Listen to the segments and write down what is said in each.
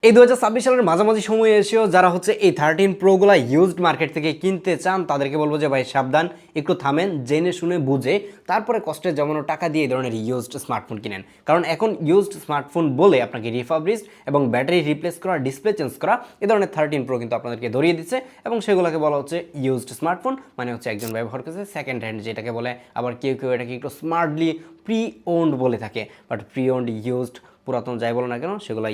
এই 2026 সালের মাঝামাঝি সময়ে এসেও যারা হচ্ছে এই 13 প্রোগুলা ইউজড মার্কেট থেকে কিনতে চান তাদেরকে বলবো যে ভাই সাবধান, একটু থামেন, জেনে শুনে বুঝে তারপরে কষ্টের জমানো টাকা দিয়ে এই ধরনের ইউজড স্মার্টফোন কিনেন। কারণ এখন ইউজড স্মার্টফোন বলে আপনাকে রিফাবরিশড এবং ব্যাটারি রিপ্লেস করা, ডিসপ্লে চেঞ্জ করা এই ধরনের 13 প্রো কিন্তু আপনাদেরকে ধরিয়ে দিচ্ছে এবং সেগুলোকে বলা হচ্ছে ইউজড স্মার্টফোন। মানে হচ্ছে একজন ব্যবহার করছে সেকেন্ড হ্যান্ড, যেটাকে বলে আবার কেউ কেউ এটাকে একটু স্মার্টলি প্রি ওন্ড বলে থাকে। বাট প্রি ওন্ড, ইউজড, পুরাতন যাই বলো না কেন সেগুলো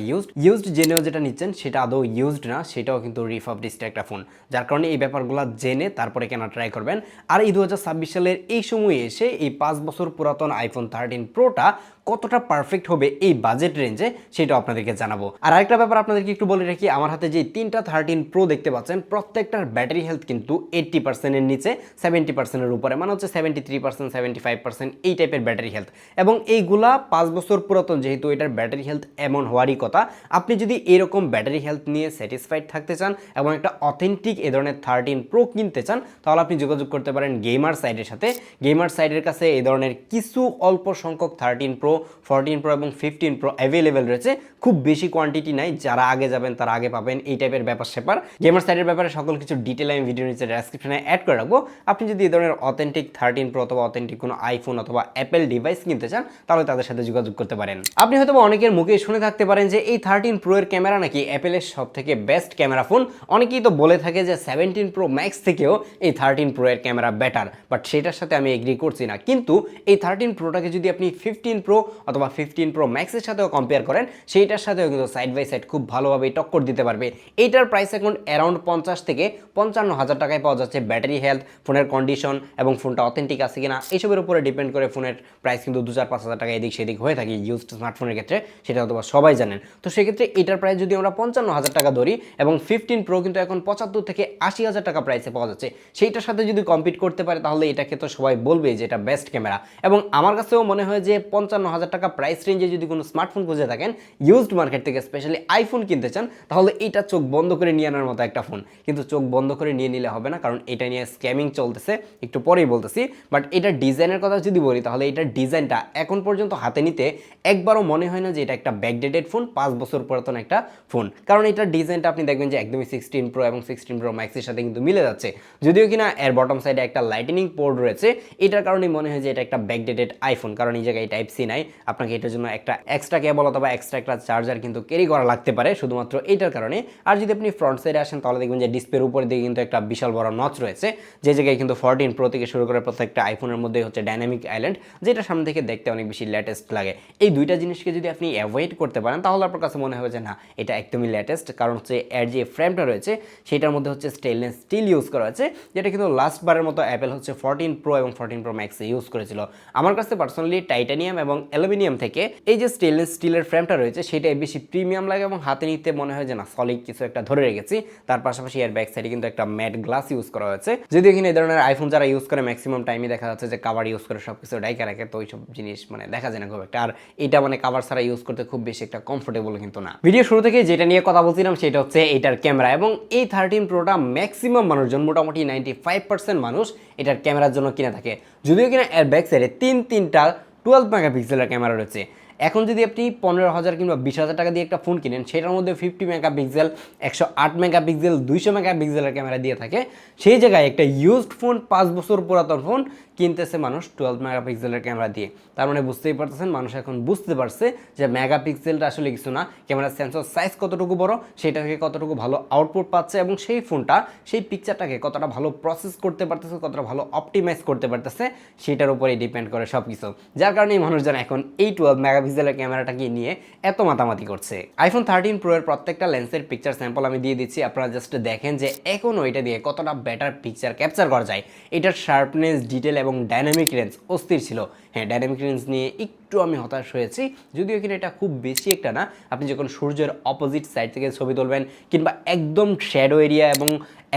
ইউজড জেনেও যেটা নিচ্ছেন সেটা আদৌ ইউজড না, সেটাও কিন্তু রিফাবরিশড একটা ফোন। যার কারণে এই ব্যাপারগুলো জেনে তারপরে কেনা ট্রাই করবেন। আর এই 2026 সালের এই সময়ে এসে এই 5 বছর পুরাতন আইফোন 13 প্রোটা কতটা পারফেক্ট হবে এই বাজেট রেঞ্জে সেটা আপনাদেরকে জানাবো। আর আরেকটা ব্যাপার আপনাদেরকে একটু বলে রাখি, আমার হাতে যে 3টা 13 প্রো দেখতে পাচ্ছেন প্রত্যেকটার ব্যাটারি হেলথ কিন্তু 80%-এর নিচে, 70%-এর উপরে, মানে হচ্ছে 73%, 75% এই টাইপের ব্যাটারি হেলথ। এবং এইগুলা 5 বছর পুরাতন, যেহেতু এটার ব্যাটারি হেলথ এমন হওয়ারই কথা। আপনি যদি এরকম ব্যাটারি হেলথ নিয়ে স্যাটিসফাইড থাকতে চান এবং একটা অথেন্টিক এ ধরনের 13 প্রো কিনতে চান তাহলে আপনি যোগাযোগ করতে পারেন গেমার সাইডের সাথে। গেমার সাইডের কাছে এই ধরনের কিছু অল্প সংখ্যক 13 প্রো, 14 প্রো এবং 15 প্রো অ্যাভেলেবেল রয়েছে। খুব বেশি কোয়ান্টিটি নাই, যারা আগে যাবেন তারা আগে পাবেন, এই টাইপের ব্যাপার স্যাপার। গেমার সাইডের ব্যাপারে সকল কিছু ডিটেল আমি ভিডিও নিচে ডেসক্রিপশনে অ্যাড করে রাখবো। আপনি যদি এই ধরনের অথেন্টিক 13 প্রো অথবা অথেন্টিক কোনো আইফোন অথবা অ্যাপেল ডিভাইস কিনতে চান তাহলে তাদের সাথে যোগাযোগ করতে পারেন। আপনি হয়তো অনেকের মুখে শুনে থাকতে পারেন যে এই 13 প্রো এর ক্যামেরা নাকি অ্যাপেলের সব থেকে বেস্ট ক্যামেরা ফোন। অনেকেই তো বলে থাকে যে 17 প্রো ম্যাক্স থেকেও এই 13 প্রো এর ক্যামেরা বেটার, বাট সেটার সাথে আমি এগ্রি করছি না। কিন্তু এই 13 প্রোটাকে যদি আপনি 15 প্রো অথবা 15 প্রো ম্যাক্সের সাথেও কম্পেয়ার করেন সেইটার সাথেও কিন্তু সাইড বাই সাইড খুব ভালোভাবে টক্কর দিতে পারবে। এইটার প্রাইস এখন অ্যারাউন্ড 50 থেকে 55,000 টাকায় পাওয়া যাচ্ছে। ব্যাটারি হেলথ, ফোনের কন্ডিশন এবং ফোনটা অথেন্টিক আছে কিনা এইসবের উপরে ডিপেন্ড করে ফোনের প্রাইস কিন্তু 2-4-5,000 টাকা এদিক সেদিক হয়ে থাকে ইউজড স্মার্টফোনের ক্ষেত্রে, সেটা হয়তো সবাই জানেন। তো সেক্ষেত্রে এটার প্রাইস যদি আমরা 55,000 টাকা ধরি এবং 15 প্রো কিন্তু এখন 75 থেকে 80,000 টাকা প্রাইসে পাওয়া যাচ্ছে, সেইটার সাথে যদি কম্পিট করতে পারে তাহলে এটাকে তো সবাই বলবে যে এটা বেস্ট ক্যামেরা। এবং আমার কাছেও মনে হয় যে 55,000 টাকা প্রাইস রেঞ্জে যদি কোনো স্মার্টফোন খুঁজে থাকেন ইউজড মার্কেট থেকে, স্পেশালি আইফোন কিনতে চান, তাহলে এটা চোখ বন্ধ করে নিয়ে আনার মতো একটা ফোন। কিন্তু চোখ বন্ধ করে নিয়ে নিলে হবে না, কারণ এটা নিয়ে স্ক্যামিং চলতেছে, একটু পরেই বলতেছি। বাট এটার ডিজাইনের কথা যদি বলি তাহলে এটার ডিজাইনটা এখন পর্যন্ত হাতে নিতে একবারও মনে হয় না যে এটা একটা ব্যাকডেটেড ফোন, 5 বছর পুরাতন একটা ফোন। কারণ এটার ডিজাইনটা আপনি দেখবেন যে একদমই 16 প্রো এবং 16 প্রো ম্যাক্সের সাথে কিন্তু মিলে যাচ্ছে। যদিও কিনা এর বটম সাইডে একটা লাইটেনিং পোর্ট রয়েছে, এটার কারণেই মনে হয় যে এটা একটা ব্যাকডেটেড আইফোন, কারণ এই জায়গায় টাইপ সি নাই। আপনাকে এটার জন্য একটা এক্সট্রা কেবল অথবা এক্সট্রা একটা চার্জার কিন্তু ক্যারি করা লাগতে পারে শুধুমাত্র এইটার কারণে। আর যদি আপনি ফ্রন্ট সাইডে আসেন তাহলে দেখবেন যে ডিসপ্লের উপরে দিকে কিন্তু একটা বিশাল বড় নচ রয়েছে, যে জায়গায় কিন্তু 14 প্রো থেকে শুরু করে প্রত্যেকটা আইফোনের মধ্যে হচ্ছে ডাইনামিক আইল্যান্ড, যেটা সামনে থেকে দেখতে অনেক বেশি লেটেস্ট লাগে। এই দুইটা জিনিসকে যদি আপনি অ্যাভয়েড করতে পারেন তাহলে আপনার কাছে মনে হবে যে না এটা একদমই লেটেস্ট। কারণ হচ্ছে এর যে ফ্রেমটা রয়েছে সেটার মধ্যে হচ্ছে স্টেনলেস স্টিল ইউজ করা হয়েছে, যেটা কিন্তু লাস্ট বারের মতো অ্যাপেল হচ্ছে 14 প্রো এবং 14 প্রো ম্যাক্সে ইউজ করেছিল। আমার কাছে পার্সোনালি টাইটানিয়াম এবং অ্যালুমিনিয়াম থেকে এই যে স্টেনলেস স্টিলের ফ্রেমটা রয়েছে সেটাই বেশি প্রিমিয়াম লাগে এবং হাতে নিতে মনে হয় যে না সলিড কিছু একটা ধরে রেখেছি। তার পাশাপাশি এর ব্যাক সাইডে কিন্তু একটা ম্যাট গ্লাস ইউজ করা হয়েছে, যদিও এখানে এই ধরনের আইফোন যারা ইউজ করে ম্যাক্সিমাম টাইমে দেখা যাচ্ছে যে কাভার ইউজ করে সব কিছু ডাইকা রাখে, তো ওইসব জিনিস মানে দেখা যায় না খুব একটা। আর এটা মানে কাভার ছাড়া ইউজ করতে খুব বেশি একটা কমফোর্টেবল কিন্তু না। ভিডিও শুরু থেকে যেটা নিয়ে কথা বলছিলাম সেটা হচ্ছে এটার ক্যামেরা। এবং এই 13 প্রোটা ম্যাক্সিমাম মানুষজন, মোটামুটি 95% মানুষ এটার ক্যামেরার জন্য কিনে থাকে। যদিও কিনা এর ব্যাক সাইডে তিনটা 12 মেগাপিক্সেলের ক্যামেরা রয়েছে। এখন যদি আপনি 15,000 কিংবা 20,000 টাকা দিয়ে একটা ফোন কিনেন সেটার মধ্যে 50 মেগাপিক্সেল, 108 মেগাপিক্সেল, 200 মেগাপিক্সেলের ক্যামেরা দিয়ে থাকে, সেই জায়গায় একটা ইউজড ফোন 5 বছর পুরাতন ফোন কিনতেছে মানুষ 12 মেগাপিক্সেলের ক্যামেরা দিয়ে। তার মানে বুঝতেই পারতেছেন মানুষ এখন বুঝতে পারছে যে মেগাপিক্সেলটা আসলে কিছু না, ক্যামেরার সেন্সর সাইজ কতটুকু বড়, সেটা থেকে কতটুকু ভালো আউটপুট পাচ্ছে এবং সেই ফোনটা সেই পিকচারটাকে কতটা ভালো প্রসেস করতে পারতেছে, কতটা ভালো অপটিমাইজ করতে পারতেছে সেটার উপরেই ডিপেন্ড করে সব কিছু। যার কারণেই মানুষজন এখন এই 12 মেগাপিক্সেলের ক্যামেরাটাকে নিয়ে এত মাতামাতি করছে। আইফোন 13 প্রো এর প্রত্যেকটা লেন্সের পিকচার স্যাম্পল আমি দিয়ে দিচ্ছি, আপনারা জাস্ট দেখেন যে এখনও এটা দিয়ে কতটা বেটার পিকচার ক্যাপচার করা যায়। এটার শার্পনেস, ডিটেল এবং ডাইনামিক রেঞ্জ অস্থির ছিল। হ্যাঁ, ডাইনামিক রেঞ্জ নিয়ে একটু আমি হতাশ হয়েছি, যদিও কিনা এটা খুব বেশি একটা না। আপনি যখন সূর্যের অপোজিট সাইড থেকে ছবি তুলবেন কিংবা একদম শ্যাডো এরিয়া এবং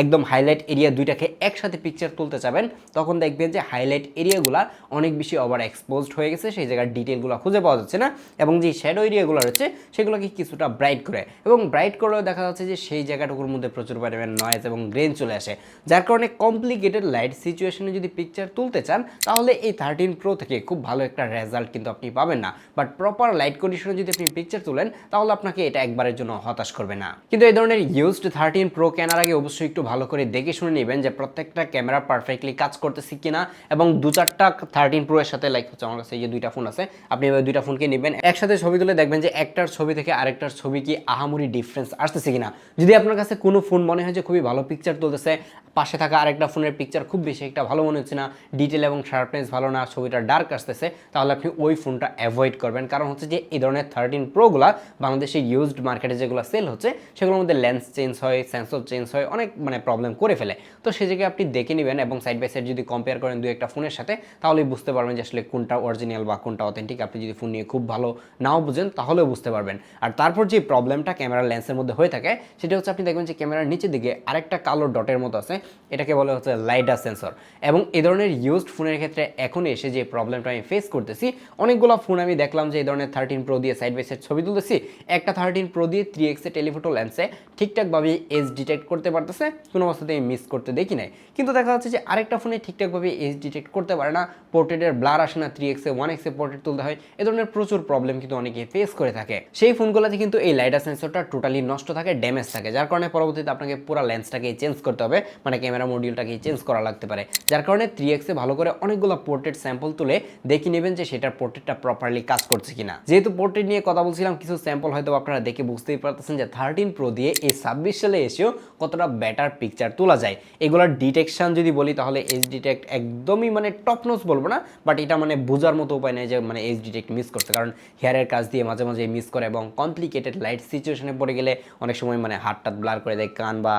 একদম হাইলাইট এরিয়া দুইটাকে একসাথে পিকচার তুলতে চাবেন তখন দেখবেন যে হাইলাইট এরিয়াগুলো অনেক বেশি ওভার এক্সপোজড হয়ে গেছে, সেই জায়গার ডিটেলগুলো খুঁজে পাওয়া যাচ্ছে না। এবং যে শ্যাডো এরিয়াগুলো রয়েছে সেগুলোকে কিছুটা ব্রাইট করে, এবং ব্রাইট করলেও দেখা যাচ্ছে যে সেই জায়গাটুকুর মধ্যে প্রচুর পরিমাণে নয়েজ এবং গ্রেন চলে আসে। যার কারণে কমপ্লিকেটেড লাইট সিচুয়েশনে যদি পিকচার তুলতে চান তাহলে এই 13 প্রো থেকে খুব ভালো একটা রেজাল্ট কিন্তু আপনি আপনি পাবেন না, বাট প্রপার লাইট কন্ডিশনে যদি আপনি পিকচার তুলেন তাহলে আপনাকে এটা একবারের জন্য হতাশ করবে না। কিন্তু এই ধরনের ইউজড 13 প্রো কেনার আগে অবশ্যই একটু ভালো করে দেখে শুনে নেবেন যে প্রত্যেকটা ক্যামেরা পারফেক্টলি কাজ করতেছে কিনা, এবং 2-4টা 13 প্রো এর সাথে লাইক হচ্ছে আমার কাছে এই যে দুইটা ফোন আছে, আপনি এবার দুইটা ফোনকে নেবেন, একসাথে ছবি তুলে দেখবেন যে একটার ছবি থেকে আরেকটার ছবি কি আহামরি ডিফারেন্স আসতেছে কিনা। যদি আপনার কাছে কোনো ফোন মনে হয় যে খুবই ভালো পিকচার তুলতেছে, পাশে থাকা আরেকটা ফোনের পিকচার খুব বেশি একটা ভালো মনে হচ্ছে না, ডিটেল এবং শার্পনেস ভালো না, ছবিটা ডার্ক আসতেছে, তাহলে আপনি ওই ফোনটা অ্যাভয়েড করবেন। কারণ হচ্ছে যে এই ধরনের 13 প্রোগুলা বাংলাদেশে ইউজড মার্কেটে যেগুলো সেল হচ্ছে সেগুলোর মধ্যে লেন্স চেঞ্জ হয়, সেন্সর চেঞ্জ হয়, অনেক প্রবলেম করে ফেলে। তো সেই জায়গায় আপনি দেখে নেবেন এবং সাইড বাই সাইড যদি কম্পেয়ার করেন দুই একটা ফোনের সাথে, তাহলেই বুঝতে পারবেন যে আসলে কোনটা অরিজিনাল বা কোনটা অথেন্টিক। আপনি যদি ফোন নিয়ে খুব ভালো নাও বুঝেন তাহলেও বুঝতে পারবেন। আর তারপর যে প্রবলেমটা ক্যামেরার লেন্সের মধ্যে হয়ে থাকে সেটা হচ্ছে আপনি দেখবেন যে ক্যামেরার নিচের দিকে আরেকটা কালো ডটের মতো আছে, এটাকে বলে হচ্ছে লাইডার সেন্সর। এবং এই ধরনের ইউজড ফোনের ক্ষেত্রে এখন এসে যে প্রবলেমটা আমি ফেস করতেছি, অনেকগুলো ফোন আমি দেখলাম যে এই ধরনের 13 প্রো দিয়ে সাইড বাই সাইড ছবি তুলতেছি, একটা 13 প্রো দিয়ে 3x টেলিফোটো লেন্সে ঠিকঠাকভাবে এজ ডিটেক্ট করতে পারতেছে, কোনো অবস্থাতেই মিস করতে দেখি নাই। কিন্তু দেখা যাচ্ছে যে আরেকটা ফোনে ঠিকঠাকভাবে এজ ডিটেক্ট করতে পারে না, পোর্ট্রেটের ব্লার আসে না, 3x 1x পোর্ট্রেট তুলতে হয়। এ ধরনের প্রচুর প্রবলেম কিন্তু অনেকে ফেস করে থাকে। সেই ফোনগুলোতে কিন্তু এই লাইডার সেন্সরটা টোটালি নষ্ট থাকে, ড্যামেজ থাকে, যার কারণে পরবর্তীতে আপনাকে পুরো লেন্সটাকে চেঞ্জ করতে হবে, ক্যামেরা মডিউলটাকে চেঞ্জ করা লাগতে পারে। যার কারণে 3x ভালো করে অনেকগুলো পোর্ট্রেট স্যাম্পল তুলে দেখে নেবেন যে সেটার পোর্ট্রেটটা প্রপারলি কাজ করছে কিনা। যেহেতু পোর্ট্রেট নিয়ে কথা বলছিলাম, কিছু স্যাম্পল হয়তো আপনারা দেখে বুঝতেই পারতেছেন যে 13 প্রো দিয়ে এই 26 সালে এসেও কতটা বেটার পিকচার তোলা যায়। এগুলোর ডিটেকশন যদি বলি তাহলে এজ ডিটেক্ট একদমই টপ নোজ বলবো না, বাট এটা বোঝার মতো উপায় নেই যে এজ ডিটেক্ট মিস করছে, কারণ হেয়ারের কাজ দিয়ে মাঝে মাঝে মিস করে এবং কমপ্লিকেটেড লাইট সিচুয়েশনে পড়ে গেলে অনেক সময় হাতটা ব্লার করে দেয়, কান বা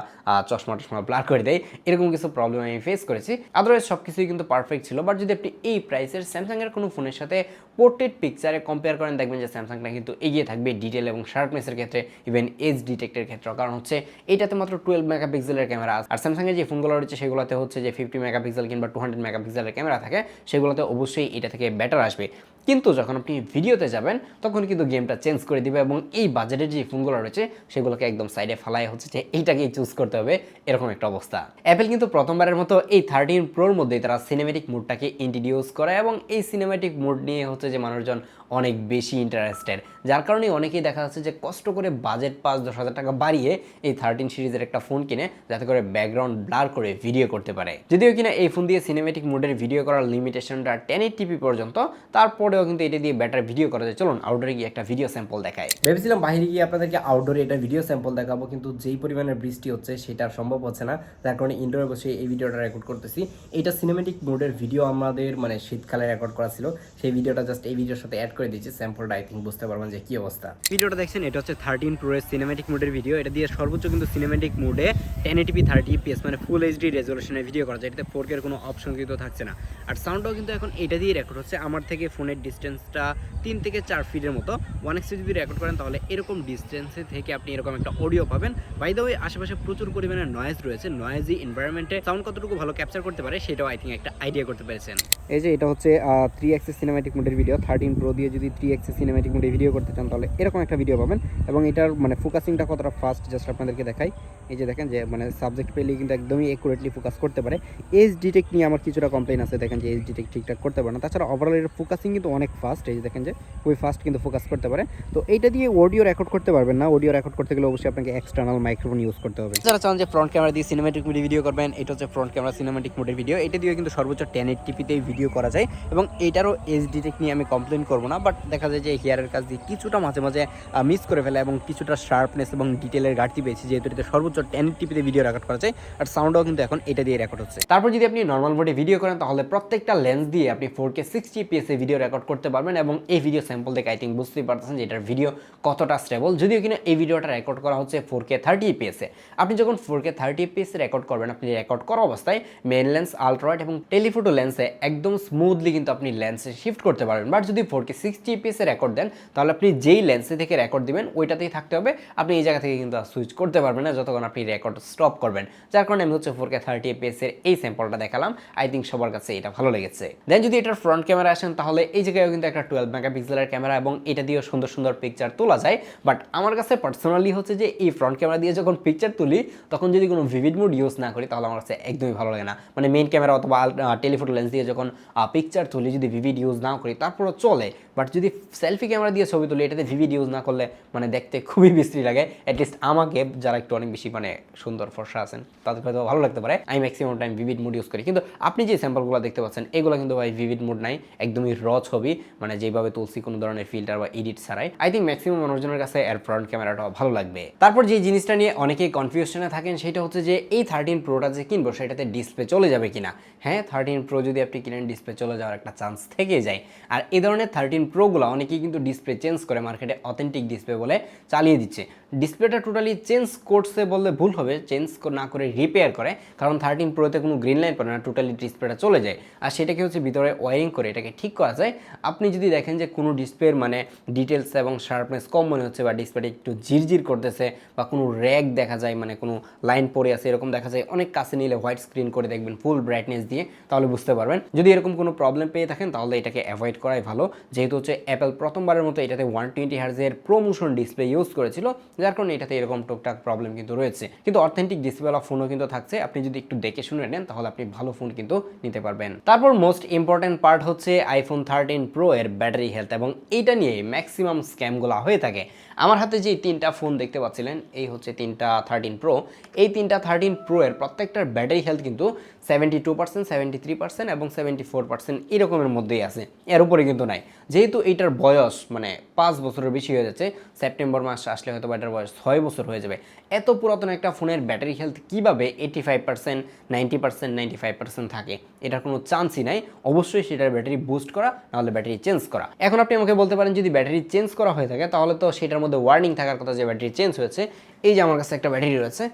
চশমা টশমা ব্লার করে দেয়, এরকম কিছু প্রবলেম আমি ফেস করেছি। আদারওয়াইজ সব কিছুই কিন্তু পারফেক্ট ছিল। বাট যদি আপনি এই প্রাইসের স্যামসাংয়ের কোনো ফোনের সাথে পোর্ট্রেট পিকচারে কম্পেয়ার করেন, দেখবেন যে স্যামসাংটা কিন্তু এগিয়ে থাকবে ডিটেল এবং শার্পনেসের ক্ষেত্রে, ইভেন এজ ডিটেক্টের ক্ষেত্রে। কারণ হচ্ছে এটাতে মাত্র 12 মেগাপিক্সেলের ক্যামেরা আছে, আর স্যামসাংয়ের যে ফোনগুলো রয়েছে সেগুলোতে হচ্ছে যে 50 মেগাপিক্সেল কিংবা 200 মেগাপিক্সেলের ক্যামেরা থাকে, সেগুলোতে অবশ্যই এটা থেকে বেটার আসবে। কিন্তু যখন আপনি ভিডিওতে যাবেন তখন কিন্তু গেমটা চেঞ্জ করে দিবে, এবং এই বাজেটের যে ফোনগুলো রয়েছে সেগুলোকে একদম সাইডে ফালাই হচ্ছে যে এইটাকেই চুজ করতে হবে, এরকম একটা অবস্থা। অ্যাপেল কিন্তু প্রথমবারের মতো এই 13 প্রোর মধ্যেই তারা সিনেমেটিক মোডটাকে ইন্ট্রোডিউস করে, এবং এই সিনেমেটিক মোড নিয়ে হচ্ছে যে মানুষজন অনেক বেশি ইন্টারেস্টেড, যার কারণে অনেকেই দেখা যাচ্ছে যে কষ্ট করে বাজেট 5-10 হাজার টাকা বাড়িয়ে এই 13 সিরিজের একটা ফোন কিনে যাতে করে ব্যাকগ্রাউন্ড ব্লার করে ভিডিও করতে পারে। যদিও কিনা এই ফোন দিয়ে সিনেমেটিক মোডের ভিডিও করার লিমিটেশনটা 1080p পর্যন্ত, তারপরেও কিন্তু এটা দিয়ে বেটার ভিডিও করা যায়। চলুন আউটডোরে গিয়ে একটা ভিডিও স্যাম্পল দেখাই। ভেবেছিলাম বাইরে গিয়ে আপনাদেরকে আউটডোরে এটা ভিডিও স্যাম্পল দেখাবো, কিন্তু যেই পরিমাণের বৃষ্টি হচ্ছে সেটা সম্ভব হচ্ছে না, যার কারণে ইনডোরে বসে এই ভিডিওটা রেকর্ড করতেছি। এটা সিনেমেটিক মোডের ভিডিও আমাদের শীতকালে রেকর্ড করা ছিল, সেই ভিডিওটা জাস্ট এই ভিডিওর সাথে অ্যাড করে দিয়েছি। স্যাম্পলটা আই থিঙ্ক বুঝতে পারবেন যে কি অবস্থা। ভিডিওটা দেখছেন, এটা হচ্ছে 13 প্রো এর সিনেমেটিক মোডের ভিডিও। এটা দিয়ে সর্বোচ্চ কিন্তু সিনেমেটিক মোডে 1080p 30fps full HD রেজলিউশনের video করা যায়। এটাতে 4K এর কোনো অপশন কিন্তু থাকছে না। আর সাউন্ডটাও কিন্তু এখন এটা দিয়ে রেকর্ড হচ্ছে। আমার থেকে ফোনের ডিস্টেন্সটা 3 থেকে 4 ফিটের মতো। 1x যদি রেকর্ড করেন তাহলে এরকম ডিস্টেন্সে থেকে আপনি এরকম একটা অডিও পাবেন। বাই দ্য ওয়ে, আশেপাশে প্রচুর পরিমাণে নয়েজ রয়েছে, নয়েজি এনভায়রনমেন্টে সাউন্ড কতটুকু ভালো ক্যাপচার করতে পারে সেটাও আই থিঙ্ক একটা আইডিয়া করতে পেরেছেন। এই যে এটা হচ্ছে 3x সিনেমেটিক মোডের ভিডিও। 13 প্রো দিয়ে যদি 3x সিনেমেটিক মোডে ভিডিও করতে চান তাহলে এরকম একটা ভিডিও পাবেন, এবং এটার ফোকাসিংটা কতটা ফাস্ট জাস্ট আপনাদেরকে দেখাই। এই যে দেখেন যে সাবজেক্ট পেলেই কিন্তু একদমই একুরেটলি ফোকাস করতে পারে। এজ ডিটেক্ট নিয়ে আমার কিছুটা কমপ্লেন আছে, দেখেন যে এজ ডিটেক্ট ঠিকঠাক করতে পারে না। তাছাড়া ওভারঅল এর ফোকাসিং কিন্তু অনেক ফাস্ট, এই যে দেখেন যে খুবই ফাস্ট কিন্তু ফোকাস করতে পারে। তো এইটা দিয়ে অডিও রেকর্ড করতে পারবেন না, অডিও রেকর্ড করতে গেলে অবশ্যই আপনাকে এক্সটার্নাল মাইক্রোফোন ইউজ করতে হবে। যারা চান যে ফ্রন্ট ক্যামেরা দিয়ে সিনেমেটিক মোডে ভিডিও করবেন, এটা হচ্ছে ফ্রন্ট ক্যামেরা সিনেমেটিক মোডের ভিডিও। এটা দিয়ে কিন্তু সর্বোচ্চ 1080pতেই ভিডিও করা যায়, এবং এইটারও এজ ডিটেক্ট নিয়ে আমি কমপ্লেন করবো না। বাট দেখা যায় যে হেয়ারের কাজ দিয়ে কিছুটা মাঝে মাঝে মিস করে ফেলে, এবং কিছুটা শার্পনেস এবং ডিটেলের ঘাটতি পেয়েছি, যেহেতু এটা সর্বোচ্চ 1080pতে ভিডিও রেকর্ড করা যায়। আর সাউন্ডও কিন্তু এখন এটা দিয়ে রেকর্ড হচ্ছে। তারপর যদি আপনি নর্মাল মোডে ভিডিও করেন তাহলে প্রত্যেকটা লেন্স দিয়ে আপনি 4K 60fps এ ভিডিও রেকর্ড করতে পারবেন, এবং এই ভিডিও স্যাম্পল দেখে আই থিঙ্ক বুঝতেই পারতেছেন যে এটার ভিডিও কতটা স্টেবল। যদিও কিনা এই ভিডিওটা রেকর্ড করা হচ্ছে 4K 30fps এ। আপনি যখন 4K 30fps রেকর্ড করবেন, আপনি রেকর্ড করা অবস্থায় মেইন লেন্স, আলট্রা ওয়াইড এবং টেলিফোটো লেন্সে একদম স্মুথলি কিন্তু আপনি লেন্সে শিফট করতে পারবেন। বাট যদি 4K 60fps এ রেকর্ড দেন তাহলে আপনি যেই লেন্সে থেকে রেকর্ড দিবেন ওইটাতেই থাকতে হবে, আপনি এই জায়গা থেকে কিন্তু সুইচ করতে পারবেন না যতক্ষণ আপনি রেকর্ড স্টপ করবেন। যার কারণে আমি হচ্ছে 4K 30fps এর এই স্যাম্পলটা দেখালাম। আই থিঙ্ক সবার কাছে এটা ভালো লেগেছে। দেন যদি এটার ফ্রন্ট ক্যামেরা আসেন তাহলে এই জায়গায়ও কিন্তু একটা 12 মেগাপিক্সেলের ক্যামেরা, এবং এটা দিয়েও সুন্দর সুন্দর পিকচার তোলা যায়। বাট আমার কাছে পার্সোনালি হচ্ছে যে এই ফ্রন্ট ক্যামেরা দিয়ে যখন পিকচার তুলি তখন যদি কোনো ভিভিড মোড ইউজ না করি তাহলে আমার কাছে একদমই ভালো লাগে না। মেইন ক্যামেরা অথবা টেলিফোটো লেন্স দিয়ে যখন পিকচার তুলি যদি ভিভিড ইউজ না করি তারপরও চলে, বাট যদি সেলফি ক্যামেরা দিয়ে ছবি তুলি এটাতে ভিভিড ইউজ না করলে মানে দেখতে খুবই বিশ্রী লাগে। অ্যাটলিস্ট আমাকে যারা একটু অনেক বেশি মানে সুন্দর ফর্সা আছেন তাদের হয়তো ভালো লাগতে পারে। আমি maximum time vivid mood use করি, কিন্তু আপনি যে স্যাম্পলগুলো দেখতে পাচ্ছেন এগুলো কিন্তু ভাই ভিভিড মুড নাই, একদমই র ছবি, মানে যেভাবে তুলছি কোনো ধরনের ফিল্টার বা এডিট ছাড়াই। আই থিঙ্ক ম্যাক্সিমাম মানুষজনের কাছে এর ফ্রন্ট ক্যামেরাটা ভালো লাগবে। তারপর যে জিনিসটা নিয়ে অনেকেই কনফিউশনে থাকেন সেটা হচ্ছে যে এই 13 প্রোটা যে কিনবো সেটাতে ডিসপ্লে চলে যাবে কিনা। হ্যাঁ, 13 প্রো যদি আপনি কিনেন ডিসপ্লে চলে যাওয়ার একটা চান্স থেকে যায়। আর এই ধরনের 13 প্রোগুলো অনেকেই কিন্তু ডিসপ্লে চেঞ্জ করে মার্কেটে অথেন্টিক ডিসপ্লে বলে চালিয়ে দিচ্ছে। ডিসপ্লেটা টোটালি চেঞ্জ করছে বললে ভুল হবে, চেঞ্জ না করে রিপেয়ার করে, কারণ 13 প্রোতে কোনো গ্রিন লাইন পড়ে না, টোটালি ডিসপ্লেটা চলে যায়। আর সেটাকে হচ্ছে ভিতরে ওয়ারিং করে এটাকে ঠিক করা যায়। আপনি যদি দেখেন যে কোনো ডিসপ্লের মানে ডিটেলস এবং শার্পনেস কম মনে হচ্ছে বা ডিসপ্লেটা একটু ঝিরঝির করতেছে বা কোনো র্যাগ দেখা যায়, মানে কোনো লাইন পড়ে আছে এরকম দেখা যায়, অনেক কাছে নিলে হোয়াইট স্ক্রিন করে দেখবেন ফুল ব্রাইটনেস দিয়ে, তাহলে বুঝতে পারবেন। যদি এরকম কোনো প্রবলেম পেয়ে থাকেন তাহলে এটাকে অ্যাভয়েড করাই ভালো, যেহেতু হচ্ছে অ্যাপেল প্রথমবারের মতো এটাতে 120 হার্জের প্রোমোশন ডিসপ্লে ইউজ করেছিল, যার কারণে এটাতে এরকম টুকটাক প্রবলেম কিন্তু রয়েছে। কিন্তু অথেন্টিক ডিসপ্লেওয়ালা ফোনও কিন্তু থাকছে, আপনি যদি একটু দেখে শুনে নেন তাহলে আপনি ভালো ফোন কিন্তু নিতে পারবেন। তারপর মোস্ট ইম্পর্টেন্ট পার্ট হচ্ছে আইফোন 13 প্রো এর ব্যাটারি হেলথ, এবং এইটা নিয়ে ম্যাক্সিমাম স্ক্যামগুলো হয়ে থাকে। আমার হাতে যে 3টা ফোন দেখতে পাচ্ছিলেন এই হচ্ছে 3টা 13 প্রো, এই 3টা 13 প্রো এর প্রত্যেকটার ব্যাটারি হেলথ কিন্তু 72%, 73% এবং 74% এরকমের মধ্যেই আছে, এর উপরে কিন্তু নাই। যেহেতু এইটার বয়স মানে 5 বছরের বেশি হয়ে যাচ্ছে, সেপ্টেম্বর মাস আসলে হয়তো এটার বয়স 6 বছর হয়ে যাবে। এত পুরাতন একটা ফোনের ব্যাটারি হেলথ কীভাবে 85%, 90%, 95% থাকে, এটার কোনো চান্সই নাই। অবশ্যই সেটার ব্যাটারি বুস্ট করা, নাহলে ব্যাটারি চেঞ্জ করা। এখন আপনি আমাকে বলতে পারেন যদি ব্যাটারি চেঞ্জ করা হয়ে থাকে তাহলে তো সেটার মধ্যে ওয়ার্নিং থাকার কথা যে ব্যাটারি চেঞ্জ হয়েছে। এই যে আমার কাছে একটা ব্যাটারি রয়েছে,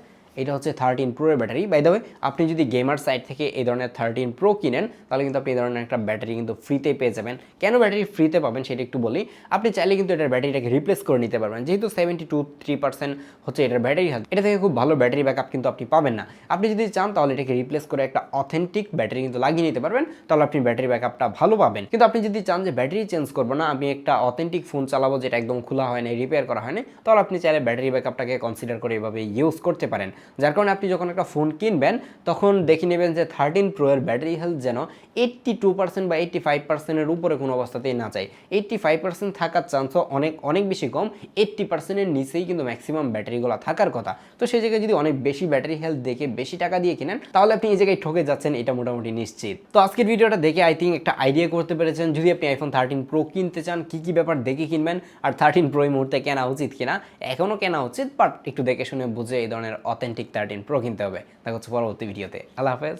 এটা হচ্ছে 13 প্রো এর ব্যাটারি। বাই দ্য ওয়ে, আপনি যদি গেমার সাইট থেকে এই ধরনের 13 প্রো কিনেন তাহলে কিন্তু আপনি এই ধরনের একটা ব্যাটারি কিন্তু ফ্রিতে পেয়ে যাবেন। কেন ব্যাটারি ফ্রিতে পাবেন সেটা একটু বলি। আপনি চাইলে কিন্তু এটার ব্যাটারিটাকে রিপ্লেস করে নিতে পারবেন, যেহেতু 72-3% হচ্ছে এটার ব্যাটারি হেলথ, এটা থেকে খুব ভালো ব্যাটারি ব্যাকআপ কিন্তু আপনি পাবেন না। আপনি যদি চান তাহলে এটাকে রিপ্লেস করে একটা অথেন্টিক ব্যাটারি কিন্তু লাগিয়ে নিতে পারবেন, তাহলে আপনি ব্যাটারি ব্যাকআপটা ভালো পাবেন। কিন্তু আপনি যদি চান যে ব্যাটারি চেঞ্জ করবো না, আমি একটা অথেন্টিক ফোন চালাবো যেটা একদম খোলা হয় না, রিপেয়ার করা হয় না, তাহলে আপনি চাইলে ব্যাটারি ব্যাকআপটাকে কনসিডার করে এভাবে ইউজ করতে পারেন। যার কারণে আপনি যখন একটা ফোন কিনবেন তখন দেখে নেবেন যে 13 প্রো এর ব্যাটারি হেলথ যেন 82% বা 85%-এর উপরে কোনো অবস্থাতেই না চাই। 85% থাকার চান্সও অনেক অনেক বেশি কম, 80%-এর নিচেই কিন্তু ম্যাক্সিমাম ব্যাটারিগুলো থাকার কথা। তো সেই জায়গায় যদি অনেক বেশি ব্যাটারি হেলথ দেখে বেশি টাকা দিয়ে কিনেন তাহলে আপনি এই জায়গায় ঠকে যাচ্ছেন, এটা মোটামুটি নিশ্চিত। তো আজকের ভিডিওটা দেখে আই থিঙ্ক একটা আইডিয়া করতে পেরেছেন যদি আপনি আইফোন 13 প্রো কিনতে চান কী কী ব্যাপার দেখে কিনবেন, আর 13 প্রো এই মুহূর্তে কেনা উচিত কিনা। এখনও কেনা উচিত, বাট একটু দেখে শুনে বুঝে এই ধরনের অথেন্টিক 13 প্রো কিনতে হবে। দেখা হচ্ছে পরবর্তী ভিডিওতে। আল্লাহ হাফেজ।